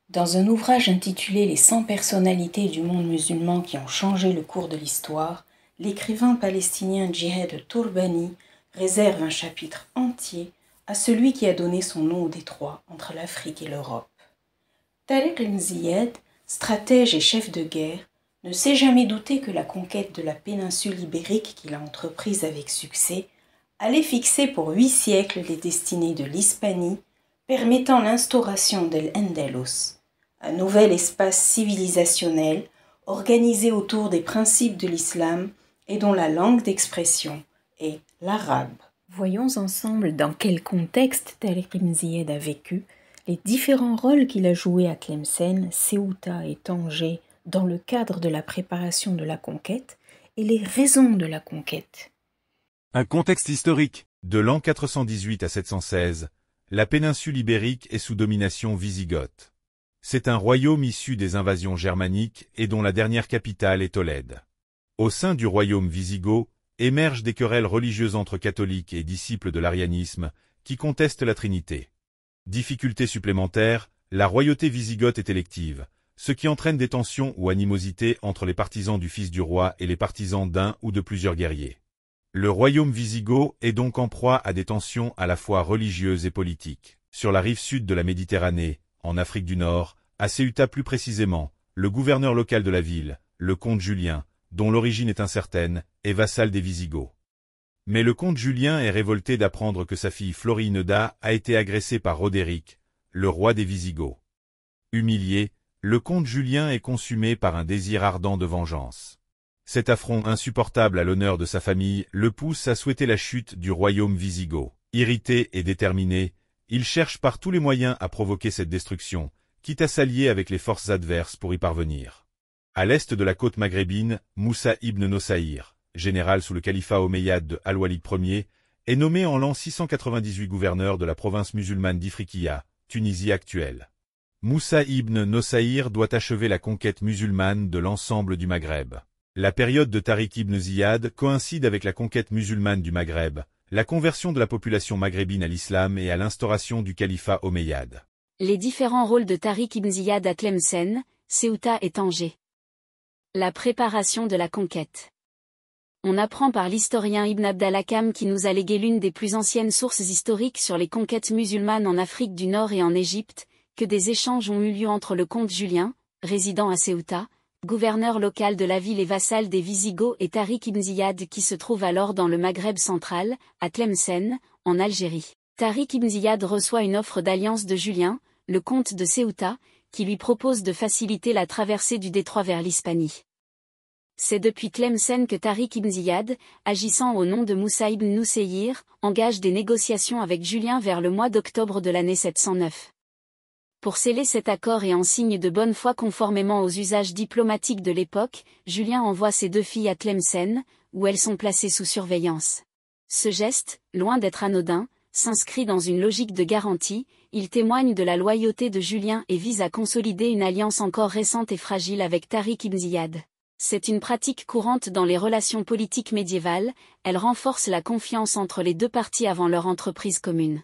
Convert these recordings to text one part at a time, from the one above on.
Dans un ouvrage intitulé Les 100 personnalités du monde musulman qui ont changé le cours de l'histoire, l'écrivain palestinien Djihed Tourbani réserve un chapitre entier à celui qui a donné son nom au détroit entre l'Afrique et l'Europe. Tariq ibn Ziyad, stratège et chef de guerre, ne s'est jamais douté que la conquête de la péninsule ibérique qu'il a entreprise avec succès allait fixer pour 8 siècles les destinées de l'Hispanie, permettant l'instauration d'Al-Andalus, un nouvel espace civilisationnel organisé autour des principes de l'islam et dont la langue d'expression est l'arabe. Voyons ensemble dans quel contexte Tariq ibn Ziyad a vécu, les différents rôles qu'il a joués à Tlemcen, Ceuta et Tanger dans le cadre de la préparation de la conquête et les raisons de la conquête. Un contexte historique. De l'an 418 à 716, la péninsule ibérique est sous domination wisigothe. C'est un royaume issu des invasions germaniques et dont la dernière capitale est Tolède. Au sein du royaume wisigoth, émergent des querelles religieuses entre catholiques et disciples de l'arianisme qui contestent la Trinité. Difficulté supplémentaire, la royauté wisigothe est élective, ce qui entraîne des tensions ou animosités entre les partisans du fils du roi et les partisans d'un ou de plusieurs guerriers. Le royaume wisigoth est donc en proie à des tensions à la fois religieuses et politiques. Sur la rive sud de la Méditerranée, en Afrique du Nord, à Ceuta plus précisément, le gouverneur local de la ville, le comte Julien, dont l'origine est incertaine, est vassal des Wisigoths. Mais le comte Julien est révolté d'apprendre que sa fille Florineda a été agressée par Roderick, le roi des Wisigoths. Humilié, le comte Julien est consumé par un désir ardent de vengeance. Cet affront insupportable à l'honneur de sa famille le pousse à souhaiter la chute du royaume wisigoth. Irrité et déterminé, il cherche par tous les moyens à provoquer cette destruction, quitte à s'allier avec les forces adverses pour y parvenir. À l'est de la côte maghrébine, Moussa ibn Nossaïr, général sous le califat omeyyade de Al-Walid Ier, est nommé en l'an 698 gouverneur de la province musulmane d'Ifriqiya, Tunisie actuelle. Moussa ibn Nossaïr doit achever la conquête musulmane de l'ensemble du Maghreb. La période de Tariq ibn Ziyad coïncide avec la conquête musulmane du Maghreb, la conversion de la population maghrébine à l'islam et à l'instauration du califat omeyyade. Les différents rôles de Tariq ibn Ziyad à Tlemcen, Ceuta et Tanger. La préparation de la conquête. On apprend par l'historien Ibn Abd al-Hakam qui nous a légué l'une des plus anciennes sources historiques sur les conquêtes musulmanes en Afrique du Nord et en Égypte, que des échanges ont eu lieu entre le comte Julien, résident à Ceuta, gouverneur local de la ville et vassal des Wisigoths et Tariq ibn Ziyad qui se trouve alors dans le Maghreb central, à Tlemcen, en Algérie. Tariq ibn Ziyad reçoit une offre d'alliance de Julien, le comte de Ceuta, qui lui propose de faciliter la traversée du détroit vers l'Hispanie. C'est depuis Tlemcen que Tariq ibn Ziyad, agissant au nom de Moussa ibn Nusayr, engage des négociations avec Julien vers le mois d'octobre de l'année 709. Pour sceller cet accord et en signe de bonne foi conformément aux usages diplomatiques de l'époque, Julien envoie ses 2 filles à Tlemcen, où elles sont placées sous surveillance. Ce geste, loin d'être anodin, s'inscrit dans une logique de garantie, il témoigne de la loyauté de Julien et vise à consolider une alliance encore récente et fragile avec Tariq ibn Ziyad. C'est une pratique courante dans les relations politiques médiévales, elle renforce la confiance entre les 2 parties avant leur entreprise commune.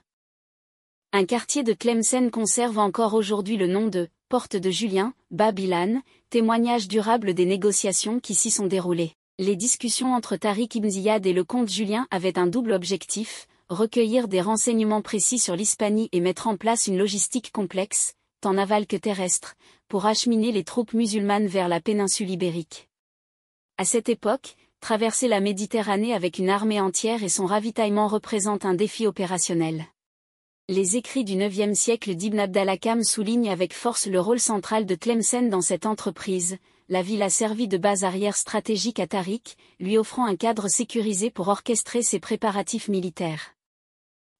Un quartier de Tlemcen conserve encore aujourd'hui le nom de « Porte de Julien », Babilan, témoignage durable des négociations qui s'y sont déroulées. Les discussions entre Tariq ibn Ziyad et le comte Julien avaient un double objectif, recueillir des renseignements précis sur l'Hispanie et mettre en place une logistique complexe, tant navale que terrestre, pour acheminer les troupes musulmanes vers la péninsule ibérique. À cette époque, traverser la Méditerranée avec une armée entière et son ravitaillement représentent un défi opérationnel. Les écrits du IXe siècle d'Ibn Abd al-Hakam soulignent avec force le rôle central de Tlemcen dans cette entreprise. La ville a servi de base arrière stratégique à Tariq, lui offrant un cadre sécurisé pour orchestrer ses préparatifs militaires.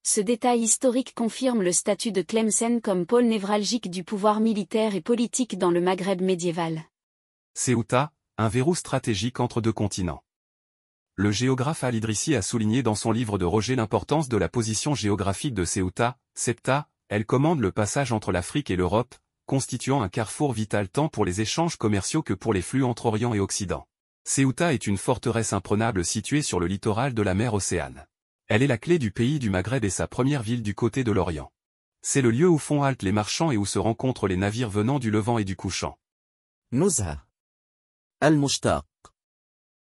Ce détail historique confirme le statut de Tlemcen comme pôle névralgique du pouvoir militaire et politique dans le Maghreb médiéval. Ceuta, un verrou stratégique entre 2 continents. Le géographe Al-Idrissi a souligné dans son livre de Roger l'importance de la position géographique de Ceuta. Ceuta, elle commande le passage entre l'Afrique et l'Europe, constituant un carrefour vital tant pour les échanges commerciaux que pour les flux entre Orient et Occident. Ceuta est une forteresse imprenable située sur le littoral de la mer Océane. Elle est la clé du pays du Maghreb et sa première ville du côté de l'Orient. C'est le lieu où font halte les marchands et où se rencontrent les navires venant du Levant et du Couchant. نزهة. المشتاق.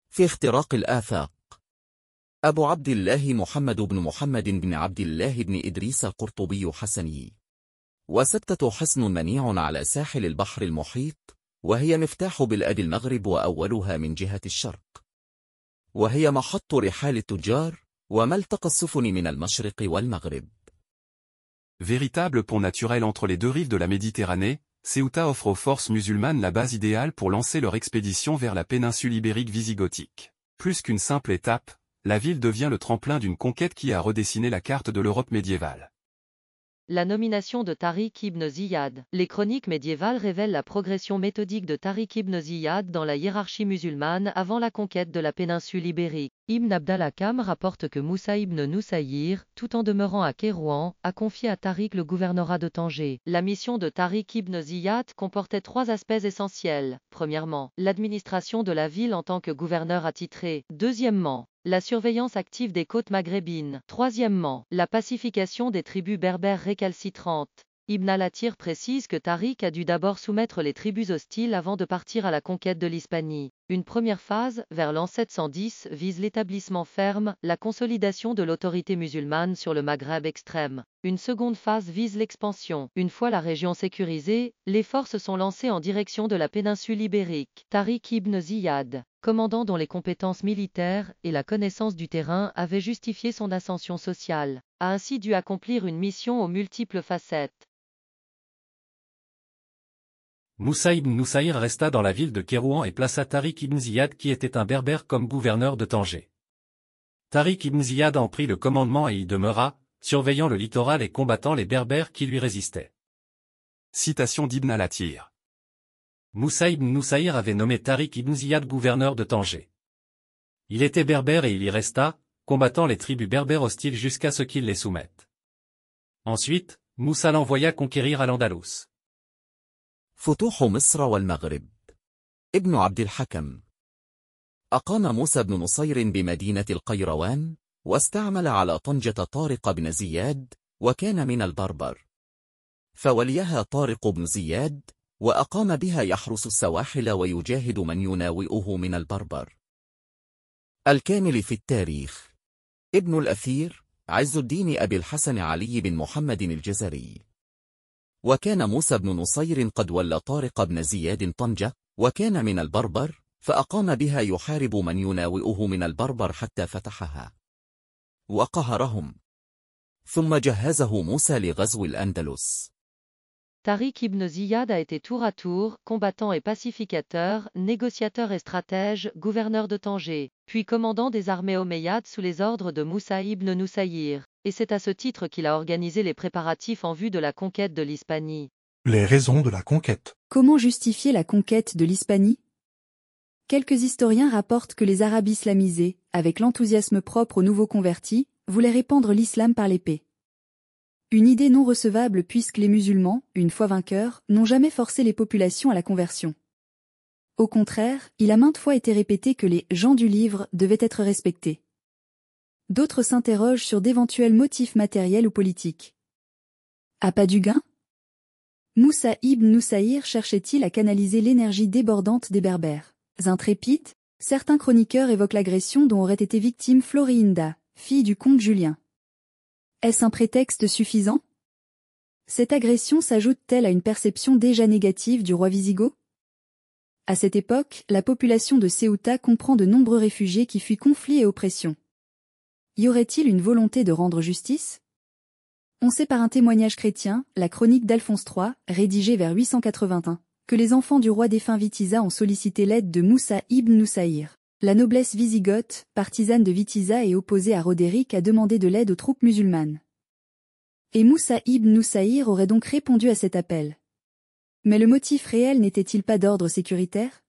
في اختراق الآفاق. أبو عبد الله محمد بن عبد الله بن إدريس القرطبي حسني. وسبتة حصن منيع على ساحل البحر المحيط، وهي مفتاح بلاد المغرب وأولها من جهة الشرق. وهي محط رحال التجار، وملتقى السفن من المشرق والمغرب. Véritable pont naturel entre les deux rives de la Méditerranée, Ceuta offre aux forces musulmanes la base idéale pour lancer leur expédition vers la péninsule ibérique visigothique. Plus qu'une simple étape, la ville devient le tremplin d'une conquête qui a redessiné la carte de l'Europe médiévale. La nomination de Tariq ibn Ziyad. Les chroniques médiévales révèlent la progression méthodique de Tariq ibn Ziyad dans la hiérarchie musulmane avant la conquête de la péninsule ibérique. Ibn Abd al-Hakam rapporte que Moussa ibn Nusayr, tout en demeurant à Kérouan, a confié à Tariq le gouvernorat de Tanger. La mission de Tariq ibn Ziyad comportait trois aspects essentiels. Premièrement, l'administration de la ville en tant que gouverneur attitré. Deuxièmement, la surveillance active des côtes maghrébines. Troisièmement, la pacification des tribus berbères récalcitrantes. Ibn al-Athir précise que Tariq a dû d'abord soumettre les tribus hostiles avant de partir à la conquête de l'Hispanie. Une première phase, vers l'an 710, vise l'établissement ferme, la consolidation de l'autorité musulmane sur le Maghreb extrême. Une seconde phase vise l'expansion. Une fois la région sécurisée, les forces sont lancées en direction de la péninsule ibérique. Tariq ibn Ziyad, commandant dont les compétences militaires et la connaissance du terrain avaient justifié son ascension sociale, a ainsi dû accomplir une mission aux multiples facettes. Moussa ibn Nusayr resta dans la ville de Kérouan et plaça Tariq ibn Ziyad qui était un berbère comme gouverneur de Tanger. Tariq ibn Ziyad en prit le commandement et y demeura, surveillant le littoral et combattant les berbères qui lui résistaient. Citation d'Ibn al-Athir. Moussa ibn Nusayr avait nommé Tariq ibn Ziyad gouverneur de Tanger. Il était berbère et il y resta, combattant les tribus berbères hostiles jusqu'à ce qu'il les soumette. Ensuite, Moussa l'envoya conquérir al-Andalus. فتوح مصر والمغرب. ابن عبد الحكم. أقام موسى بن نصير بمدينة القيروان، واستعمل على طنجة طارق بن زياد، وكان من البربر. فوليها طارق بن زياد، وأقام بها يحرس السواحل ويجاهد من يناوئه من البربر. الكامل في التاريخ. ابن الأثير، عز الدين أبي الحسن علي بن محمد الجزري. وكان موسى بن نصير قد ولى طارق بن زياد طنجة، وكان من البربر، فأقام بها يحارب من يناوئه من البربر حتى فتحها وقهرهم. ثم جهزه موسى لغزو الأندلس. Tariq ibn Ziyad a été tour à tour, combattant et pacificateur, négociateur et stratège, gouverneur de Tanger, puis commandant des armées omeyyades sous les ordres de Moussa ibn Nusayr, et c'est à ce titre qu'il a organisé les préparatifs en vue de la conquête de l'Hispanie. Les raisons de la conquête. Comment justifier la conquête de l'Hispanie? Quelques historiens rapportent que les Arabes islamisés, avec l'enthousiasme propre aux nouveaux convertis, voulaient répandre l'islam par l'épée. Une idée non recevable puisque les musulmans, une fois vainqueurs, n'ont jamais forcé les populations à la conversion. Au contraire, il a maintes fois été répété que les « gens du livre » devaient être respectés. D'autres s'interrogent sur d'éventuels motifs matériels ou politiques. Appât du gain? Moussa ibn Nusayr cherchait-il à canaliser l'énergie débordante des Berbères? Intrépides, certains chroniqueurs évoquent l'agression dont aurait été victime Floriinda, fille du comte Julien. Est-ce un prétexte suffisant? Cette agression s'ajoute-t-elle à une perception déjà négative du roi wisigoth? À cette époque, la population de Ceuta comprend de nombreux réfugiés qui fuient conflits et oppression. Y aurait-il une volonté de rendre justice? On sait par un témoignage chrétien, la chronique d'Alphonse III, rédigée vers 881, que les enfants du roi défunt Witiza ont sollicité l'aide de Moussa ibn Nusayr. La noblesse wisigothe, partisane de Witiza et opposée à Roderick, a demandé de l'aide aux troupes musulmanes. Et Moussa ibn Nusayr aurait donc répondu à cet appel. Mais le motif réel n'était-il pas d'ordre sécuritaire?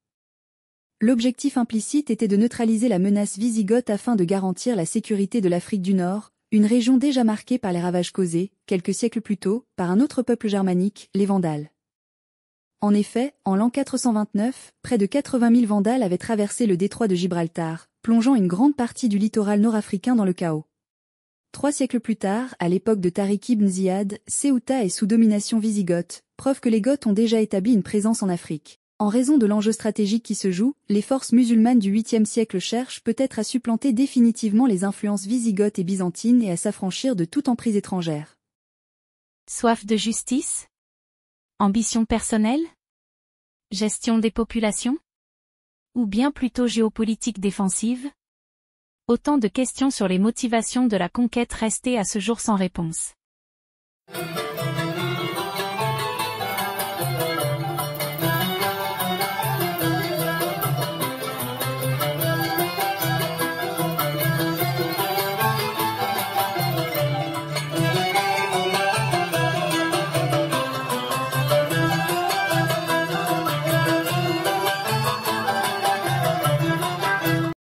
L'objectif implicite était de neutraliser la menace wisigothe afin de garantir la sécurité de l'Afrique du Nord, une région déjà marquée par les ravages causés, quelques siècles plus tôt, par un autre peuple germanique, les Vandales. En effet, en l'an 429, près de 80 000 Vandales avaient traversé le détroit de Gibraltar, plongeant une grande partie du littoral nord-africain dans le chaos. 3 siècles plus tard, à l'époque de Tariq ibn Ziyad, Ceuta est sous domination wisigoth, preuve que les Goths ont déjà établi une présence en Afrique. En raison de l'enjeu stratégique qui se joue, les forces musulmanes du 8e siècle cherchent peut-être à supplanter définitivement les influences wisigothes et byzantines et à s'affranchir de toute emprise étrangère. Soif de justice? Ambition personnelle? Gestion des populations? Ou bien plutôt géopolitique défensive? Autant de questions sur les motivations de la conquête restées à ce jour sans réponse.